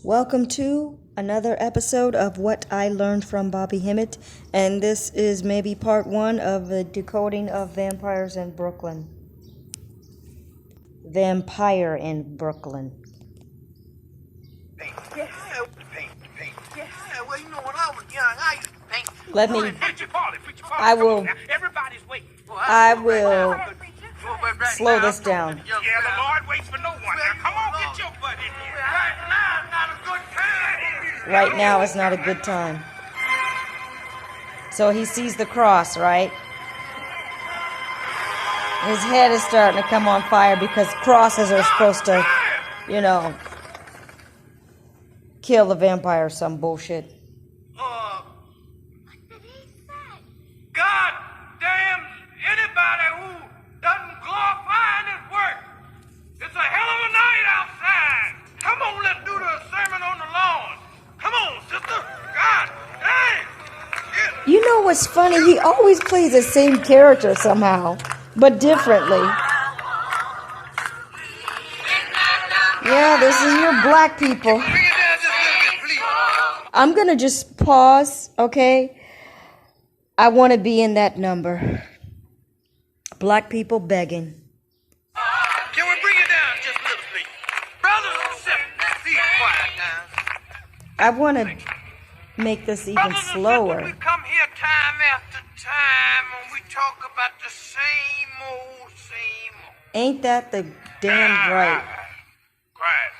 Welcome to another episode of What I Learned from Bobby Hemmit, and this is maybe part one of the decoding of vampires in Brooklyn. Vampire in Brooklyn. Yeah, well, you know, when I was young, I used to paint. Let me. Preacher party. I will. Everybody's waiting. I will slow this down. Yeah, the Lord waits for no one. Now, come on, get your butt in here. Right now, not a good time. Right now is not a good time. So he sees the cross, right? His head is starting to come on fire because crosses are supposed to, kill the vampire or some bullshit. God damn anybody who doesn't glorify in his work. It's a hell of a night outside. Come on, let's do the sermon on the lawn. Come on, sister. God dang. You know what's funny? He always plays the same character somehow, but differently. Yeah, this is your black people. Bring it down just a little bit, please. I'm going to just pause, okay? I want to be in that number. Black people begging. Can we bring it down just a little, please? Brothers and sisters, please quiet now. I want to make this even Brothers and slower. sisters, we come here time after time and we talk about the same old. Ain't that the damn right? Quiet.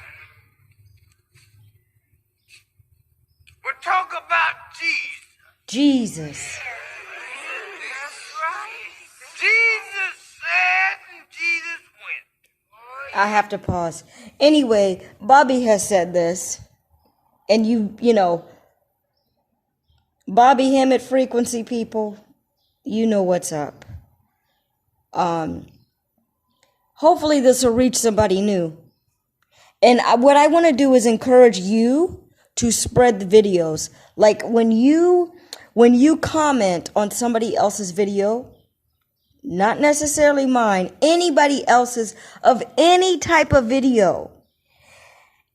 We talk about Jesus. Jesus. Jesus said and Jesus went. I have to pause. Anyway, Bobby has said this. And Bobby Hemmit frequency people, you know what's up. Hopefully this will reach somebody new. And what I want to do is encourage you to spread the videos. Like when you comment on somebody else's video, not necessarily mine, anybody else's of any type of video,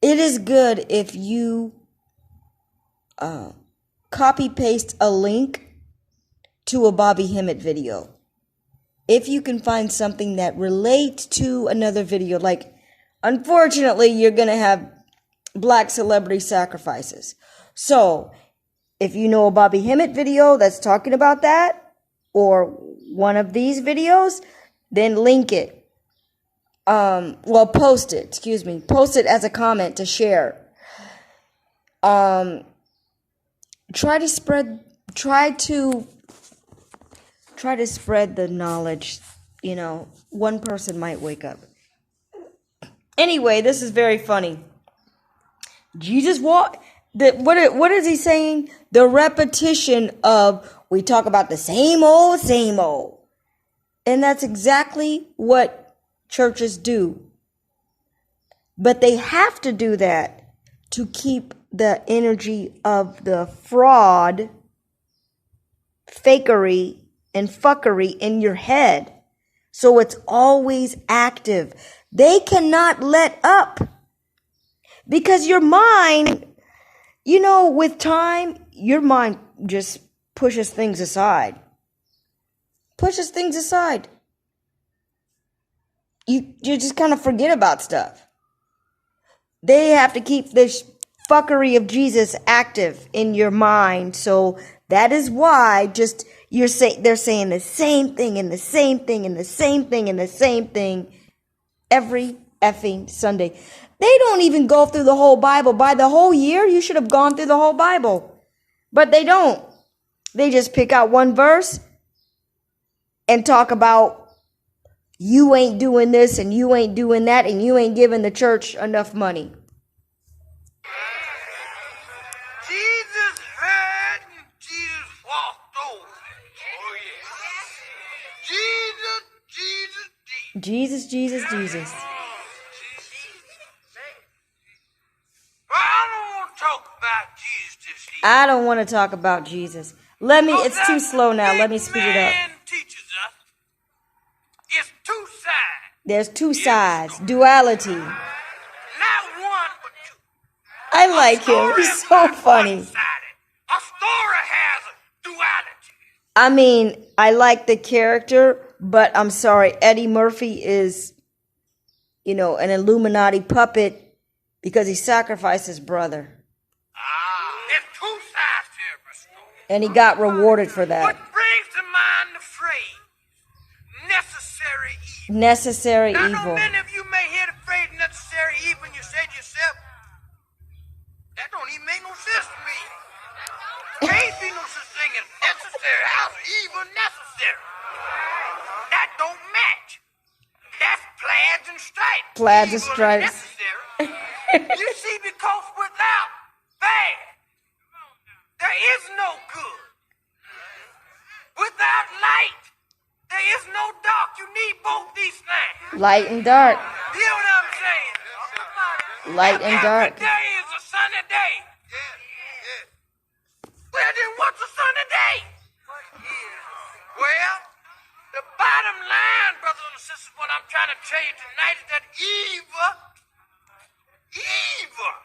it is good if you copy paste a link to a Bobby Hemmit video. If you can find something that relates to another video, like unfortunately you're going to have black celebrity sacrifices. So if you know a Bobby Hemmit video that's talking about that, or one of these videos, then link it. Post it, Post it as a comment to share. Try to spread the knowledge. One person might wake up. Anyway, this is very funny. Jesus what is he saying? The repetition of, we talk about the same old. And that's exactly what churches do. But they have to do that to keep the energy of the fraud, fakery, and fuckery in your head. So it's always active. They cannot let up. Because your mind, with time, your mind just pushes things aside. You just kind of forget about stuff. They have to keep this fuckery of Jesus active in your mind. So that is why they're saying the same thing and the same thing and the same thing and the same thing every effing Sunday. They don't even go through the whole Bible. By the whole year, you should have gone through the whole Bible. But they don't. They just pick out one verse and talk about you ain't doing this and you ain't doing that and you ain't giving the church enough money. Jesus heard and Jesus walked over. Oh, yeah. Jesus. Jesus. Well, I don't want to talk about Jesus this evening. I don't want to talk about Jesus. It's too slow now. Let me speed it up. Teaches us it's two sides. There's two sides. Duality. Not one, but two. I like him. He's so funny. A story has duality. I mean, I like the character, but I'm sorry, Eddie Murphy is, an Illuminati puppet because he sacrificed his brother. There's two sides to every story. And he got rewarded for that. What brings to mind the phrase, necessary evil? Necessary I know evil. many of you may hear the phrase necessary evil and you say to yourself, that don't even make no sense to me. Can't be no such thing as necessary. How's evil necessary? That don't match. That's plaids and stripes. Plaids and Evil stripes. Necessary. You see, because without bad, there is no good. Without light, there is no dark. You need both these things. Light and dark. You know what I'm saying? Light and dark. Every day is a sunny day. Well, then what's a sunny day? Well, the bottom line, brothers and sisters, what I'm trying to tell you tonight is that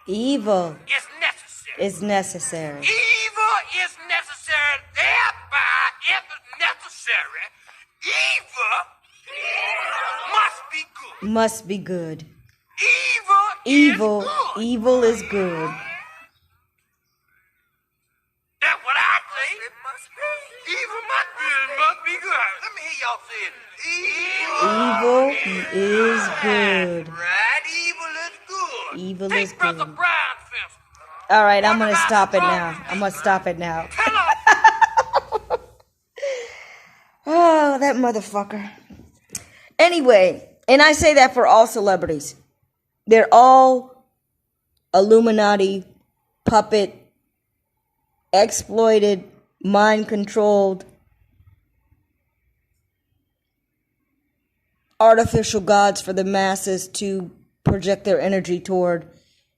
evil is necessary. Is necessary. Evil is necessary. Thereby, if it's necessary, evil must be good. Must be good. Evil is good. Evil is good. That's what I say. It must be. Evil must be good. Let me hear y'all say it. Evil is good. Right, evil is good. Evil Take is Brother good. Brian, for instance. All right, I'm going to stop it now. Hello. Oh, that motherfucker. Anyway, and I say that for all celebrities. They're all Illuminati, puppet, exploited, mind-controlled, artificial gods for the masses to project their energy toward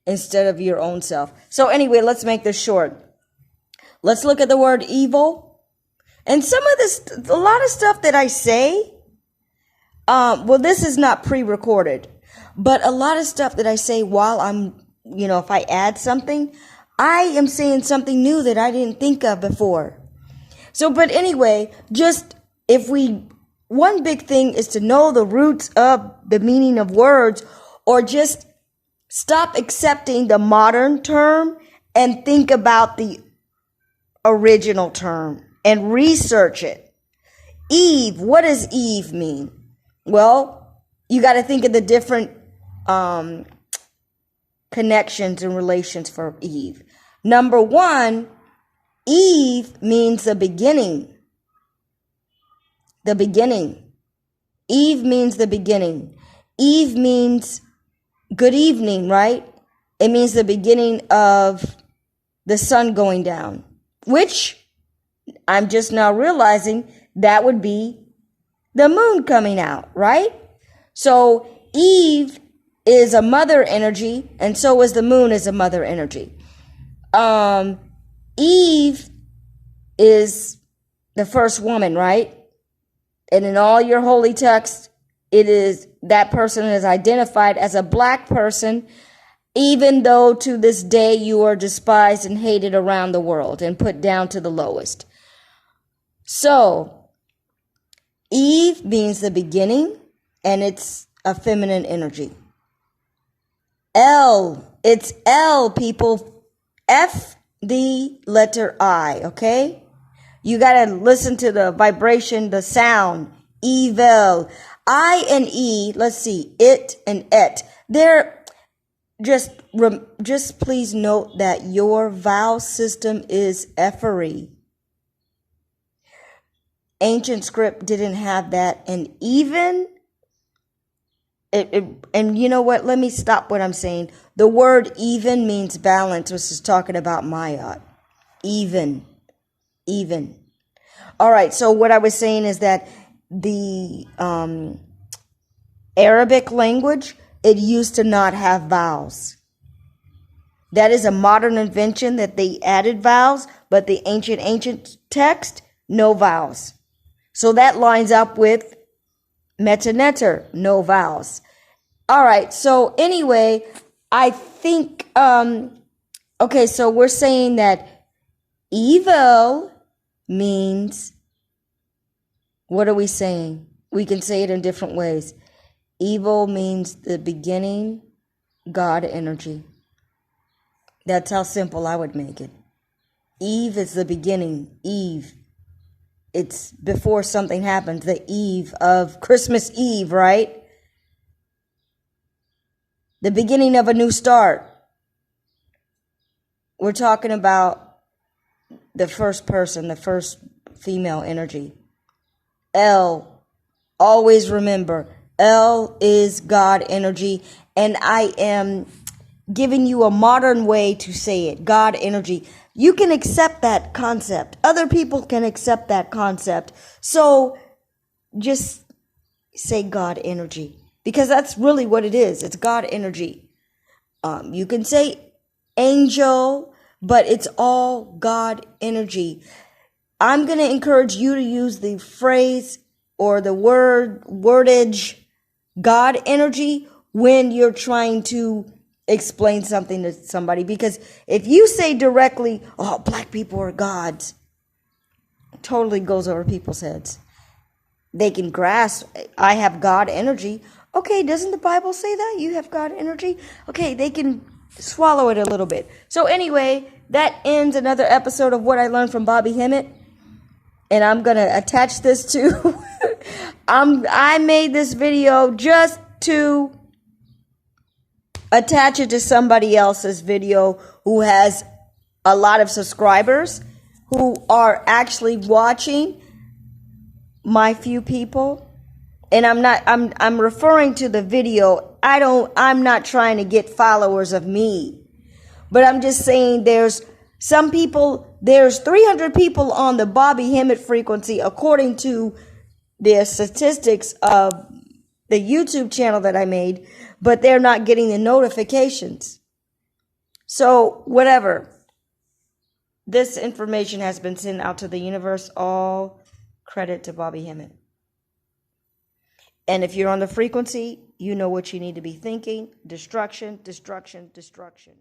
instead of your own self. So anyway, let's make this short. Let's look at the word evil. And some of this, a lot of stuff that I say, this is not pre-recorded, but a lot of stuff that I say while I'm, if I add something, I am saying something new that I didn't think of before. So, but anyway, one big thing is to know the roots of the meaning of words, or just stop accepting the modern term and think about the original term and research it. Eve, what does Eve mean? Well, you got to think of the different connections and relations for Eve. Number one, Eve means the beginning. The beginning. Eve means the beginning. Eve means good evening, right? It means the beginning of the sun going down, which I'm just now realizing that would be the moon coming out, right? So Eve is a mother energy, and so is the moon is a mother energy. Eve is the first woman, right? And in all your holy texts, it is that person is identified as a black person, even though to this day you are despised and hated around the world and put down to the lowest. So, Eve means the beginning, and it's a feminine energy. It's L, people. F, the letter I, okay? You got to listen to the vibration, the sound. Evil. I and E, let's see, it and et. They're just please note that your vowel system is effery. Ancient script didn't have that, and even and you know what? Let me stop what I'm saying. The word even means balance, which is talking about Maya. Even. All right. So what I was saying is that the Arabic language, it used to not have vowels. That is a modern invention that they added vowels, but the ancient text, no vowels. So that lines up with metaneter, no vowels. All right. So anyway, I think Okay, so we're saying that evil means, what are we saying? We can say it in different ways. Evil means the beginning, God energy. That's how simple I would make it. Eve is the beginning. Eve. It's before something happens. The eve of Christmas Eve, right? The beginning of a new start. We're talking about the first person, the first female energy. L. Always remember, L is God energy, and I am giving you a modern way to say it. God energy. You can accept that concept. Other people can accept that concept. So just say God energy, because that's really what it is. It's God energy. You can say angel, but it's all God energy. I'm going to encourage you to use the phrase or the wordage God energy when you're trying to explain something to somebody. Because if you say directly, oh, black people are gods, it totally goes over people's heads. They can grasp, I have God energy. Okay, doesn't the Bible say that? You have God energy? Okay, they can swallow it a little bit. So anyway, that ends another episode of What I Learned from Bobby Hemmit. And I'm going to attach this to, I made this video just to attach it to somebody else's video who has a lot of subscribers who are actually watching my few people. And I'm referring to the video. I'm not trying to get followers of me, but I'm just saying there's 300 people on the Bobby Hemmit frequency, according to the statistics of the YouTube channel that I made, but they're not getting the notifications. So whatever. This information has been sent out to the universe. All credit to Bobby Hemmit. And if you're on the frequency, you know what you need to be thinking. Destruction, destruction, destruction.